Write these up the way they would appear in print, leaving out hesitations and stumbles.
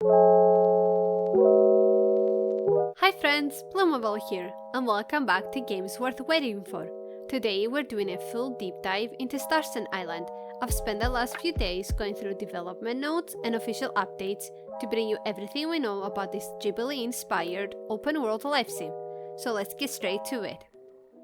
Hi friends, Plumable here, and welcome back to Games Worth Waiting For. Today we're doing a full deep dive into Starsand Island. I've spent the last few days going through development notes and official updates to bring you everything we know about this Ghibli-inspired open-world life sim. So let's get straight to it.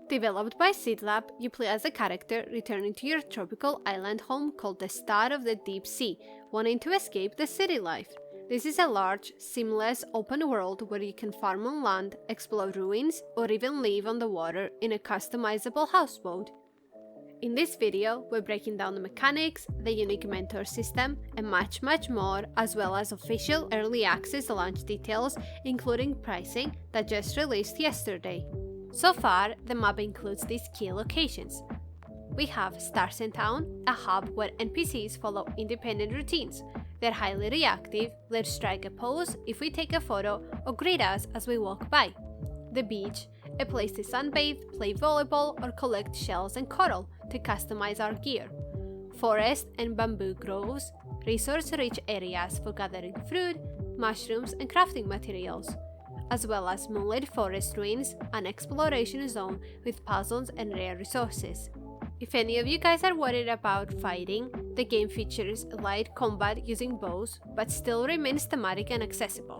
Developed by SeedLab, you play as a character returning to your tropical island home called the Star of the Deep Sea, wanting to escape the city life. This is a large, seamless open world where you can farm on land, explore ruins, or even live on the water in a customizable houseboat. In this video, we're breaking down the mechanics, the unique mentor system, and much more, as well as official early access launch details, including pricing that just released yesterday. So far, the map includes these key locations. We have Starsand Town, a hub where NPCs follow independent routines. They're highly reactive, they'll strike a pose if we take a photo or greet us as we walk by. The beach, a place to sunbathe, play volleyball, or collect shells and coral to customize our gear. Forest and bamboo groves, resource-rich areas for gathering fruit, mushrooms, and crafting materials, as well as moonlit forest ruins, an exploration zone with puzzles and rare resources. If any of you guys are worried about fighting, the game features light combat using bows, but still remains thematic and accessible.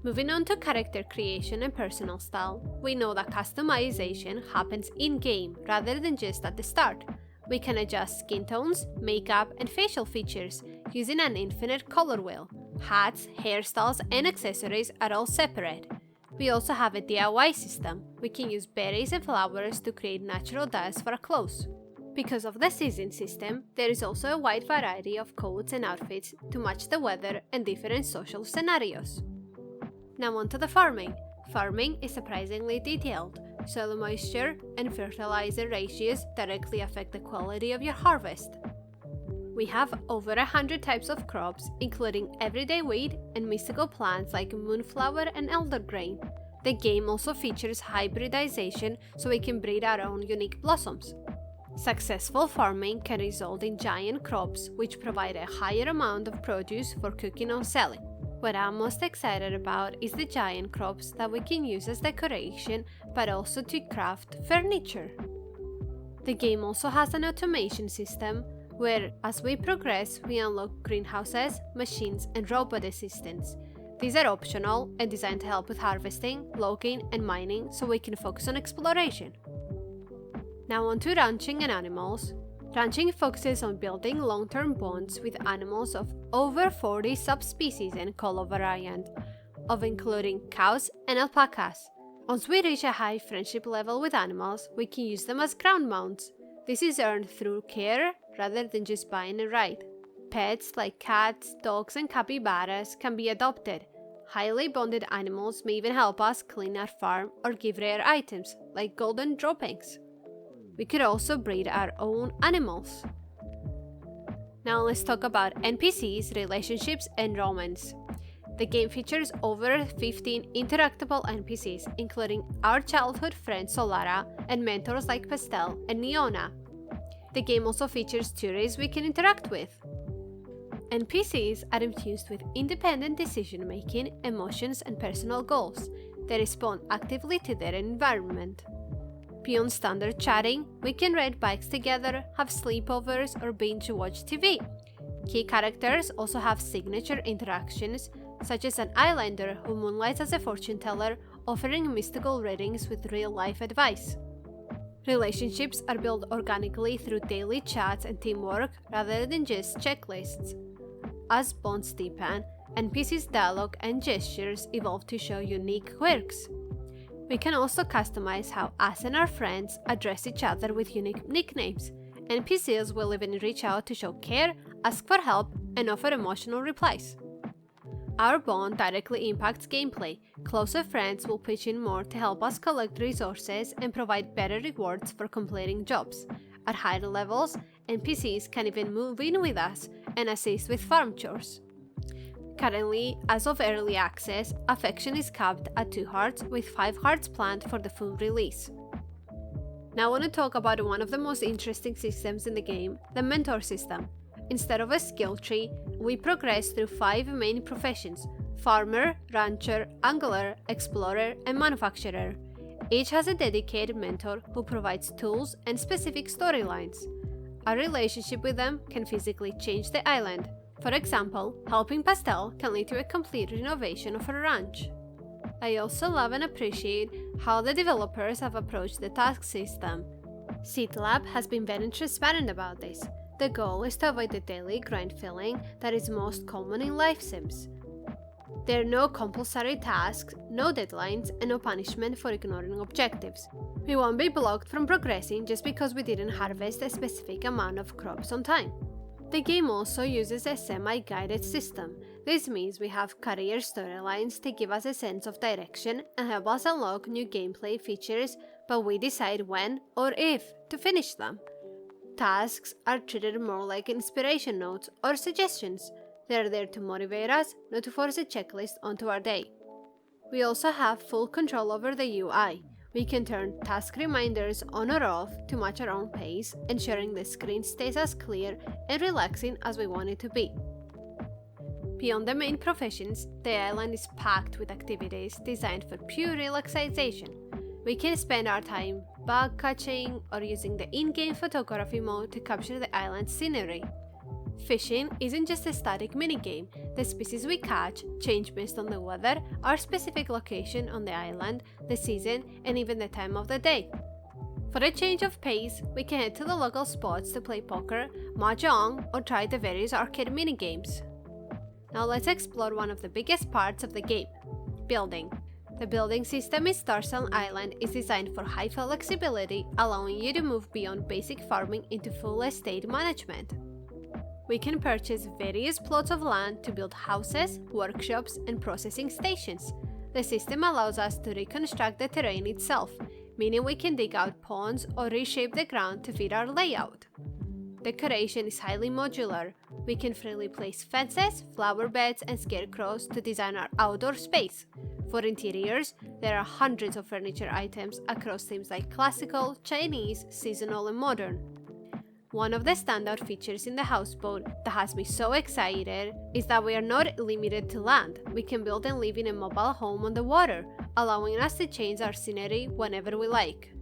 Moving on to character creation and personal style, we know that customization happens in-game rather than just at the start. We can adjust skin tones, makeup, and facial features using an infinite color wheel. Hats, hairstyles, and accessories are all separate. We also have a DIY system. We can use berries and flowers to create natural dyes for our clothes. Because of the season system, there is also a wide variety of coats and outfits to match the weather and different social scenarios. Now on to the farming. Farming is surprisingly detailed. Soil moisture and fertilizer ratios directly affect the quality of your harvest. We have over 100 types of crops, including everyday wheat and mystical plants like moonflower and eldergrain. The game also features hybridization, so we can breed our own unique blossoms. Successful farming can result in giant crops, which provide a higher amount of produce for cooking or selling. What I'm most excited about is the giant crops that we can use as decoration, but also to craft furniture. The game also has an automation system, where as we progress, we unlock greenhouses, machines, and robot assistants. These are optional and designed to help with harvesting, logging, and mining, so we can focus on exploration. Now on to ranching and animals. Ranching focuses on building long-term bonds with animals of over 40 subspecies and color variant, of including cows and alpacas. Once we reach a high friendship level with animals, we can use them as ground mounts. This is earned through care rather than just buying a ride. Pets like cats, dogs, and capybaras can be adopted. Highly bonded animals may even help us clean our farm or give rare items like golden droppings. We could also breed our own animals. Now let's talk about NPCs, relationships, and romance. The game features over 15 interactable NPCs, including our childhood friend Solara and mentors like Pastel and Niona. The game also features tourists we can interact with. NPCs are infused with independent decision-making, emotions, and personal goals. They respond actively to their environment. Beyond standard chatting, we can ride bikes together, have sleepovers, or binge-watch TV. Key characters also have signature interactions, such as an islander who moonlights as a fortune teller, offering mystical readings with real-life advice. Relationships are built organically through daily chats and teamwork rather than just checklists. As bonds deepen, NPCs' dialogue and gestures evolve to show unique quirks. We can also customize how us and our friends address each other with unique nicknames. NPCs will even reach out to show care, ask for help, and offer emotional replies. Our bond directly impacts gameplay. Closer friends will pitch in more to help us collect resources and provide better rewards for completing jobs. At higher levels, NPCs can even move in with us and assist with farm chores. Currently, as of early access, affection is capped at 2 hearts, with 5 hearts planned for the full release. Now I want to talk about one of the most interesting systems in the game, the mentor system. Instead of a skill tree, we progress through 5 main professions: Farmer, Rancher, Angler, Explorer, and Manufacturer. Each has a dedicated mentor who provides tools and specific storylines. Our relationship with them can physically change the island. For example, helping Pastel can lead to a complete renovation of a ranch. I also love and appreciate how the developers have approached the task system. Seed Lab has been very transparent about this. The goal is to avoid the daily grind feeling that is most common in life sims. There are no compulsory tasks, no deadlines, and no punishment for ignoring objectives. We won't be blocked from progressing just because we didn't harvest a specific amount of crops on time. The game also uses a semi-guided system. This means we have career storylines to give us a sense of direction and help us unlock new gameplay features, but we decide when or if to finish them. Tasks are treated more like inspiration notes or suggestions. They are there to motivate us, not to force a checklist onto our day. We also have full control over the UI. We can turn task reminders on or off to match our own pace, ensuring the screen stays as clear and relaxing as we want it to be. Beyond the main professions, the island is packed with activities designed for pure relaxation. We can spend our time bug catching or using the in-game photography mode to capture the island's scenery. Fishing isn't just a static minigame. The species we catch change based on the weather, our specific location on the island, the season, and even the time of the day. For a change of pace, we can head to the local spots to play poker, mahjong, or try the various arcade minigames. Now let's explore one of the biggest parts of the game: building. The building system in Starsand Island is designed for high flexibility, allowing you to move beyond basic farming into full estate management. We can purchase various plots of land to build houses, workshops, and processing stations. The system allows us to reconstruct the terrain itself, meaning we can dig out ponds or reshape the ground to fit our layout. Decoration is highly modular. We can freely place fences, flower beds, and scarecrows to design our outdoor space. For interiors, there are hundreds of furniture items across themes like classical, Chinese, seasonal, and modern. One of the standout features in the houseboat that has me so excited is that we are not limited to land. We can build and live in a mobile home on the water, allowing us to change our scenery whenever we like.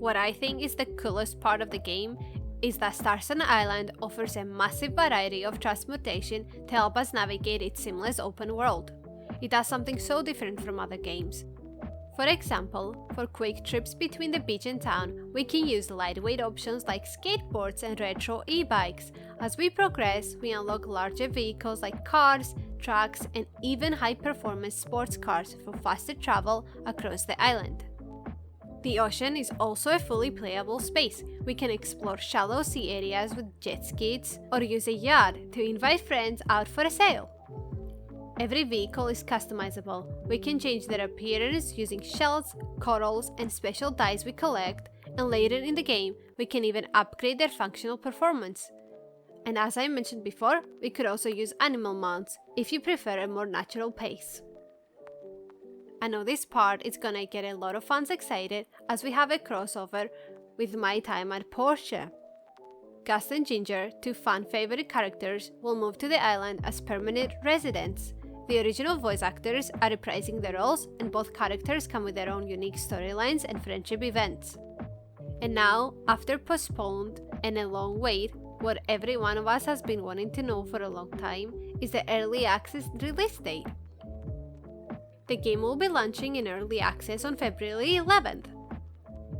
What I think is the coolest part of the game is that Starsand Island offers a massive variety of transportation to help us navigate its seamless open world. It does something so different from other games. For example, for quick trips between the beach and town, we can use lightweight options like skateboards and retro e-bikes. As we progress, we unlock larger vehicles like cars, trucks, and even high-performance sports cars for faster travel across the island. The ocean is also a fully playable space. We can explore shallow sea areas with jet skis or use a yacht to invite friends out for a sail. Every vehicle is customizable. We can change their appearance using shells, corals, and special dyes we collect, and later in the game, we can even upgrade their functional performance. And as I mentioned before, we could also use animal mounts if you prefer a more natural pace. I know this part is gonna get a lot of fans excited as we have a crossover with my time at Porsche. Gus and Ginger, two fan favorite characters, will move to the island as permanent residents. The original voice actors are reprising their roles, and both characters come with their own unique storylines and friendship events. And now, after postponed and a long wait, what every one of us has been wanting to know for a long time is the early access release date. The game will be launching in early access on February 11th.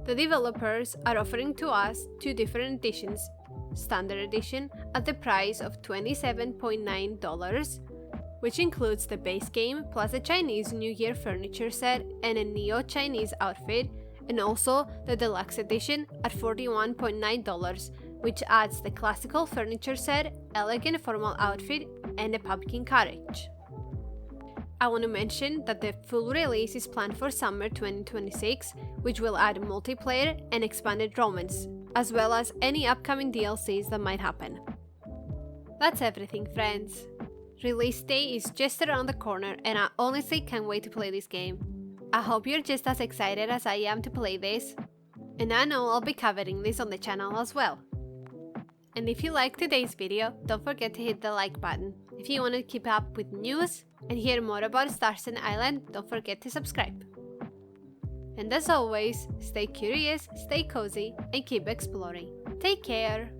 The developers are offering to us two different editions: Standard Edition at the price of $27.9, which includes the base game plus a Chinese New Year furniture set and a Neo-Chinese outfit, and also the Deluxe Edition at $41.9, which adds the classical furniture set, elegant formal outfit, and a pumpkin carriage. I want to mention that the full release is planned for summer 2026, which will add multiplayer and expanded romance, as well as any upcoming DLCs that might happen. That's everything, friends. Release day is just around the corner, and I honestly can't wait to play this game. I hope you're just as excited as I am to play this, and I know I'll be covering this on the channel as well. And if you liked today's video, don't forget to hit the like button. If you want to keep up with news and hear more about Starsand Island, don't forget to subscribe. And as always, stay curious, stay cozy, and keep exploring. Take care!